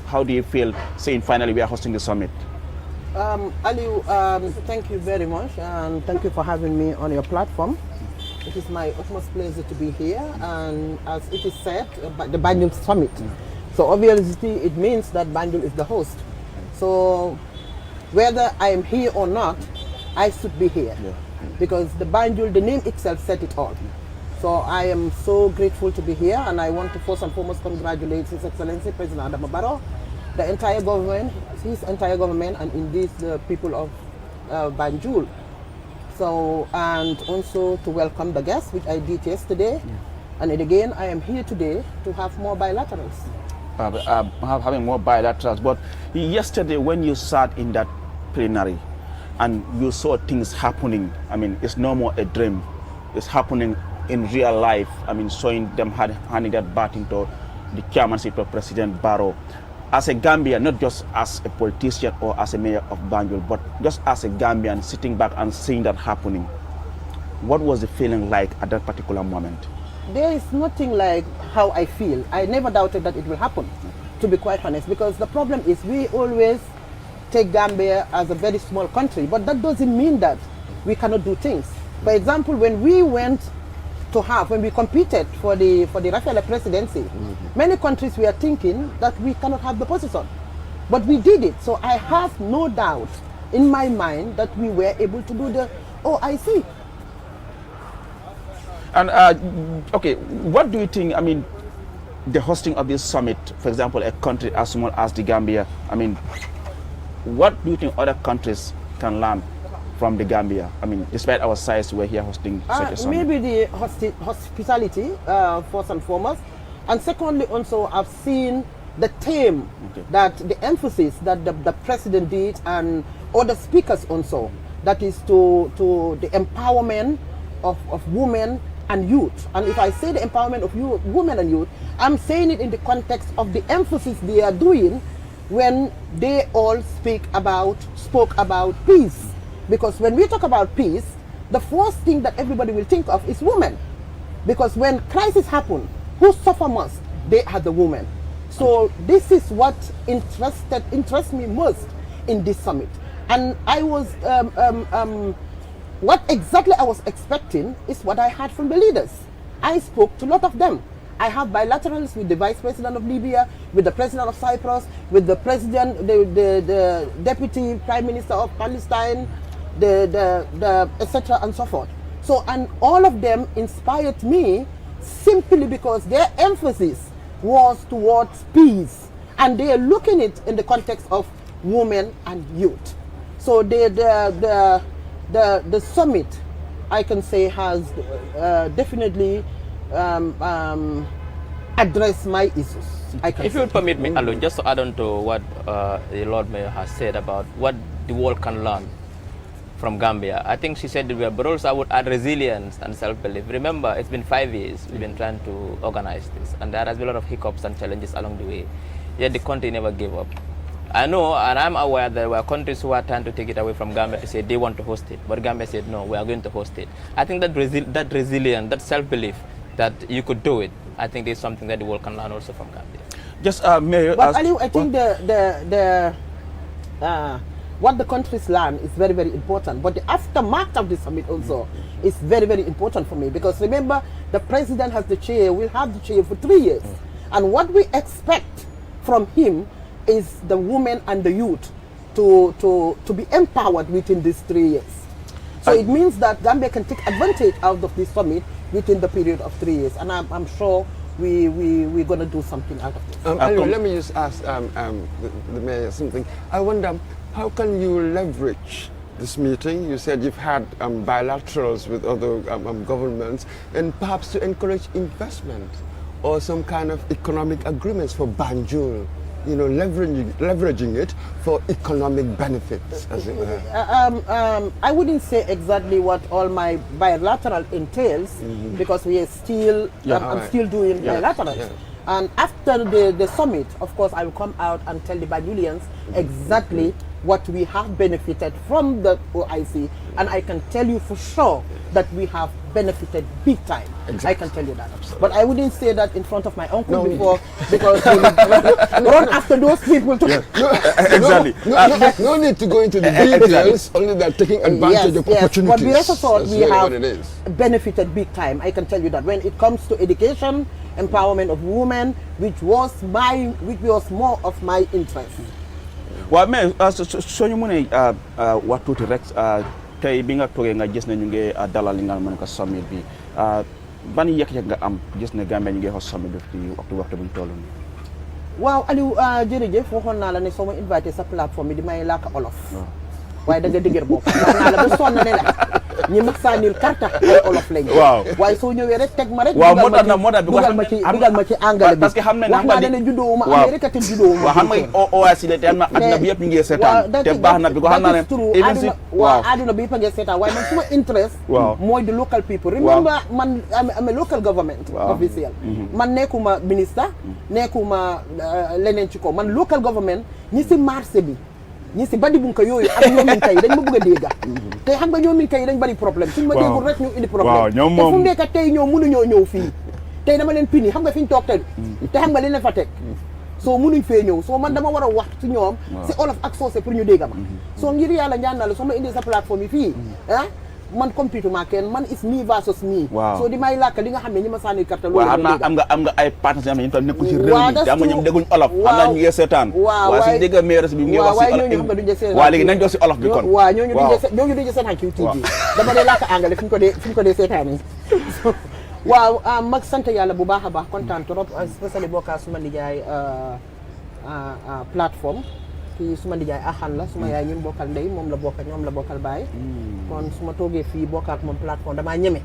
How do you feel saying finally we are hosting the summit? Aliu, thank you very much, and thank you for having me on your platform. It is my utmost pleasure to be here, and as it is said, the Banjul Summit. So obviously it means that Banjul is the host. So whether I am here or not, I should be here. Because the Banjul, the name itself said it all. So I am so grateful to be here, and I want to first and foremost congratulate His Excellency President Adama Barrow, the entire government, his entire government, and indeed the people of Banjul. So, and also to welcome the guests, which I did yesterday. And again, I am here today to have more bilaterals. Having more bilaterals, but yesterday when you sat in that plenary and you saw things happening, it's no more a dream, it's happening in real life. Showing them handing that baton to the chairmanship of President Barrow. As a Gambian, not just as a politician or as a mayor of Banjul, but just as a Gambian sitting back and seeing that happening, what was the feeling like at that particular moment? There is nothing like how I feel. I never doubted that it will happen, to be quite honest, because the problem is we always take Gambia as a very small country, but that doesn't mean that we cannot do things. For example, when we competed for the Rafaela presidency, many countries were thinking that we cannot have the position, but we did it. So I have no doubt in my mind that we were able to do the OIC. And okay, what do you think, the hosting of this summit, for example, a country as small as the Gambia, what do you think other countries can learn from the Gambia? Despite our size, we're here hosting such a summit. Maybe the hospitality, first and foremost. And secondly, also, I've seen the theme, that the emphasis that the president did and other speakers also, that is to the empowerment of women and youth. And if I say the empowerment of women and youth, I'm saying it in the context of the emphasis they are doing when they all spoke about peace. Because when we talk about peace, the first thing that everybody will think of is women. Because when crisis happen, who suffer most? They are the women. So this is what interests me most in this summit. And I was, what exactly I was expecting is what I heard from the leaders. I spoke to a lot of them. I have bilaterals with the Vice President of Libya, with the President of Cyprus, with the President, the Deputy Prime Minister of Palestine, the etc. and so forth. So, and all of them inspired me simply because their emphasis was towards peace, and they are looking at it in the context of women and youth. So the summit, I can say, has definitely addressed my issues. If you would permit me, Alu, just to add on to what the Lord Mayor has said about what the world can learn from Gambia. I think she said that we are, but also I would add resilience and self-belief. Remember, it's been 5 years we've been trying to organize this, and there has been a lot of hiccups and challenges along the way. Yet the country never gave up. I know, and I'm aware that there were countries who are trying to take it away from Gambia to say they want to host it, but Gambia said no, we are going to host it. I think that that resilience, that self-belief that you could do it, I think there's something that the world can learn also from Gambia. Just Mayor, but Aliu, I think what the countries learn is very, very important. But the aftermath of the summit also is very, very important for me, because remember, the president has the chair, will have the chair for 3 years. And what we expect from him is the women and the youth to be empowered within these 3 years. So it means that Gambia can take advantage out of this summit within the period of 3 years. And I'm sure we're going to do something out of this. Let me just ask the mayor something. I wonder, how can you leverage this meeting? You said you've had bilaterals with other governments, and perhaps to encourage investment or some kind of economic agreements for Banjul, leveraging it for economic benefits, as it were. I wouldn't say exactly what all my bilateral entails, because we are still, I'm still doing bilaterals. And after the summit, of course, I will come out and tell the Banjulians exactly what we have benefited from the OIC, and I can tell you for sure that we have benefited big time. Exactly. I can tell you that. But I wouldn't say that in front of my uncle before, because he would run after those people. Exactly. No need to go into the details, only that taking advantage of opportunities. But we rest assured we really have benefited big time. I can tell you that when it comes to education, empowerment of women, which was more of my interest. waaw mais soo ñu mënee wax tuuti rek tey bi nga toogee nga gis ne ñu ngi dalal li nga mën ko summit bi ban yëg-yëg nga am gis ne Gambia ñu ngi xool summit bi ci waxtu bu ñu toll nii. waaw Aliou jërëjëf waxoon naa la ne soo ma invité sa plateforme bi di may làkk olof. waaye da nga dëgër bopp wax naa la ba sonn ne la ñi mag saanil karta ay olof lañ. waaw waaye soo ñëwee rek teg ma rek. waaw moo tax dugal ma ci anglais bi. parce que xam nañ wax naa ne juddoo ma Amérique te juddoo ma. waaw xam nga OIC la te am na àdduna bi yëpp ñu ngi seetaan te baax na bi ko xam naa ne even si waaw àdduna bi yëpp a ngi seetaan waaye man suma interest mooy the local people. remember man am a local government official. man nekkuma ministre nekkuma leneen ci ko man local government ñi si marché bi ñi si bandi bunka yooyu ak ñoomin kay dañ ma bëgg a dégga te xam nga ñoomin kay dañ bari problème suñ ma déggul rek ñu indi problème te fu nekk tey ñoom mënuñoo ñëw fii tey dama leen pini xam nga fi ñu toog tey te xam nga li leen fa teg soo mënuñ fee ñëw soo man dama war a wax ci ñoom si olof ak soose pour ñu dégga ma soo ngir yàlla ñaan na la soo ma indi sa plateforme yi fii man compétu ma kenn man is me versus me. soo di may làkk li nga xam ne ñi ma sànni carte loolu waaw am nga ay partenaires yi ñu tam nekkul ci réew mi te am nga ñoom dégguñ olof xam naa ñu ngi seetaan waaw suñu dégg maire bi ngi wax si olof ñooñu xam nga duñ seetaan waaw léegi nañ doon si olof bi kon waaw ñooñu duñ seetaan ci TV dama dee làkk anglais fi ñu ko dee seetaan yi waaw mag sant yàlla bu baax a baax kontaan trop especially bokkaa suma nijaay plateforme kii suma nijaay axan la suma yaay ñun bokkal ndey moom la bokkal ñoom la bokkal baay kon su ma toogee fii bokkaat moom plateforme damaa ñeme